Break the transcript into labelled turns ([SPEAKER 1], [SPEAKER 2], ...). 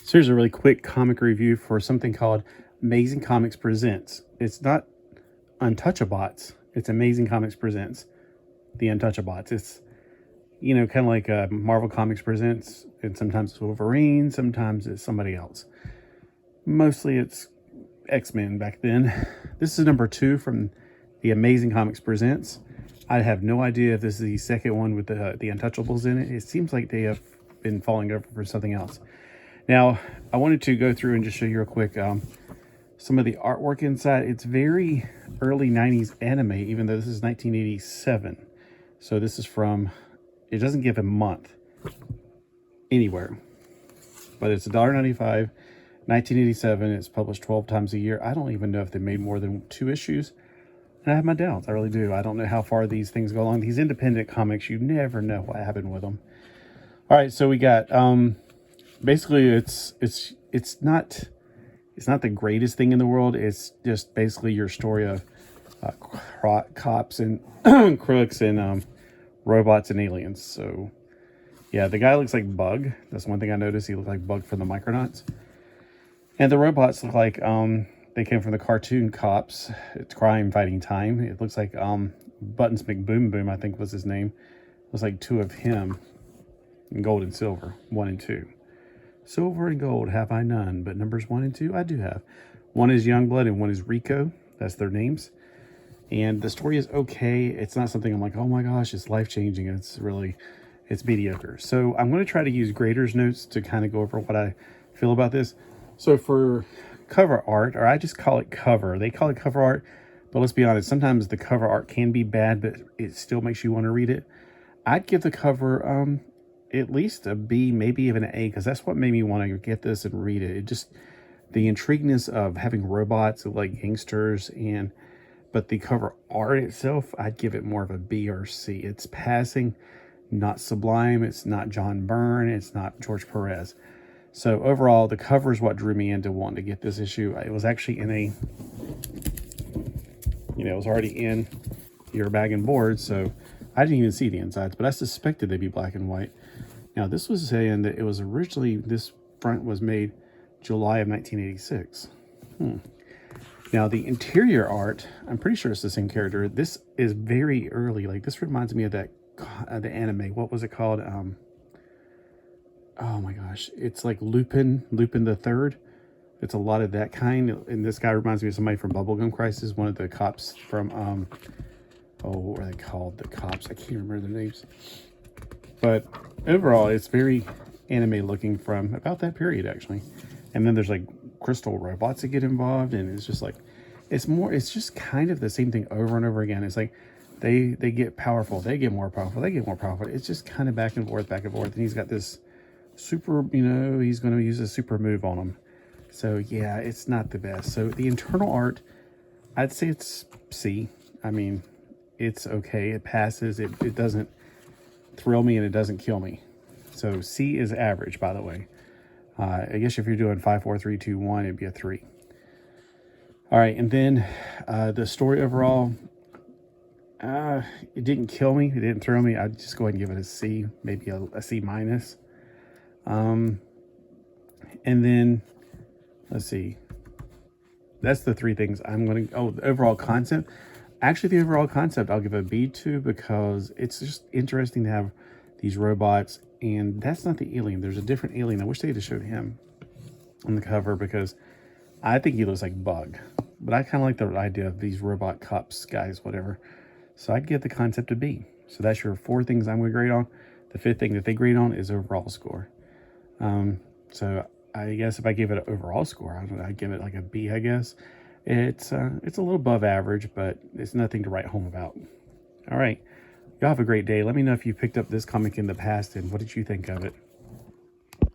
[SPEAKER 1] So here's a really quick comic review for something called Amazing Comics Presents. It's not UntouchaBots. It's Amazing Comics Presents. The UntouchaBots. It's, kind of like Marvel Comics Presents. And sometimes it's Wolverine. Sometimes it's somebody else. Mostly it's X-Men back then. This is number 2 from the Amazing Comics Presents. I have no idea if this is the second one with the Untouchables in it. It seems like they have been falling over for something else. Now, I wanted to go through and just show you real quick some of the artwork inside. It's very early 90s anime, even though this is 1987. So this is from, it doesn't give a month anywhere, but it's $1.95, 1987. It's published 12 times a year. I don't even know if they made more than 2 issues. And I have my doubts. I really do. I don't know how far these things go along. These independent comics, you never know what happened with them. All right, so we got... basically it's not the greatest thing in the world. It's just basically your story of cops and crooks and robots and aliens. So yeah, the guy looks like Bug. That's one thing I noticed. He looked like Bug from the Micronauts. And the robots look like they came from the cartoon Cops. It's Crime Fighting Time. It looks like Buttons McBoom Boom, I think was his name. It was like 2 of him in gold and silver, 1 and 2. Silver and gold have I none, but numbers 1 and 2 I do have. 1 is Youngblood and 1 is Rico. That's their names. And the story is okay. It's not something I'm like, oh my gosh, it's life-changing. It's mediocre. So I'm going to try to use Grader's notes to kind of go over what I feel about this. So for cover art, or I just call it cover. They call it cover art, but let's be honest, sometimes the cover art can be bad, but it still makes you want to read it. I'd give the cover at least a B, maybe even an A, because that's what made me want to get this and read it. It just, the intrigueness of having robots like gangsters, but the cover art itself, I'd give it more of a B or C. It's passing, not sublime. It's not John Byrne. It's not George Perez. So overall, the cover is what drew me into wanting to get this issue. It was actually in a, it was already in your bag and board, so I didn't even see the insides, but I suspected they'd be black and white. Now, this was saying that it was originally, this front was made July of 1986. Now, the interior art, I'm pretty sure it's the same character. This is very early. Like, this reminds me of that, the anime. What was it called? Oh my gosh. It's like Lupin the Third. It's a lot of that kind. And this guy reminds me of somebody from Bubblegum Crisis, one of the cops from, what are they called? The cops. I can't remember their names. But overall, it's very anime looking from about that period, actually. And then there's like crystal robots that get involved, and it's just like, it's just kind of the same thing over and over again. It's like they get powerful, they get more powerful, they get more powerful. It's just kind of back and forth. And he's got this super, he's going to use a super move on him. So yeah, it's not the best. So the internal art, I'd say it's C. I mean, it's okay. It passes. It doesn't thrill me and it doesn't kill me. So C is average, by the way. I guess if you're doing 5, 4, 3, 2, 1, it'd be a 3. All right, and then the story overall, it didn't kill me. It didn't thrill me. I'd just go ahead and give it a C, maybe a C minus. And then, let's see. That's the 3 things I'm going to... Oh, the overall concept. Actually, the overall concept, I'll give a B to, because it's just interesting to have these robots. And that's not the alien. There's a different alien. I wish they had showed him on the cover, because I think he looks like Bug. But I kind of like the idea of these robot cops, guys, whatever. So I'd give the concept a B. So that's your 4 things I'm going to grade on. The 5th thing that they grade on is overall score. So I guess if I give it an overall score, I'd give it like a B, I guess. It's a little above average, but it's nothing to write home about. All right. Y'all have a great day. Let me know if you picked up this comic in the past and what did you think of it.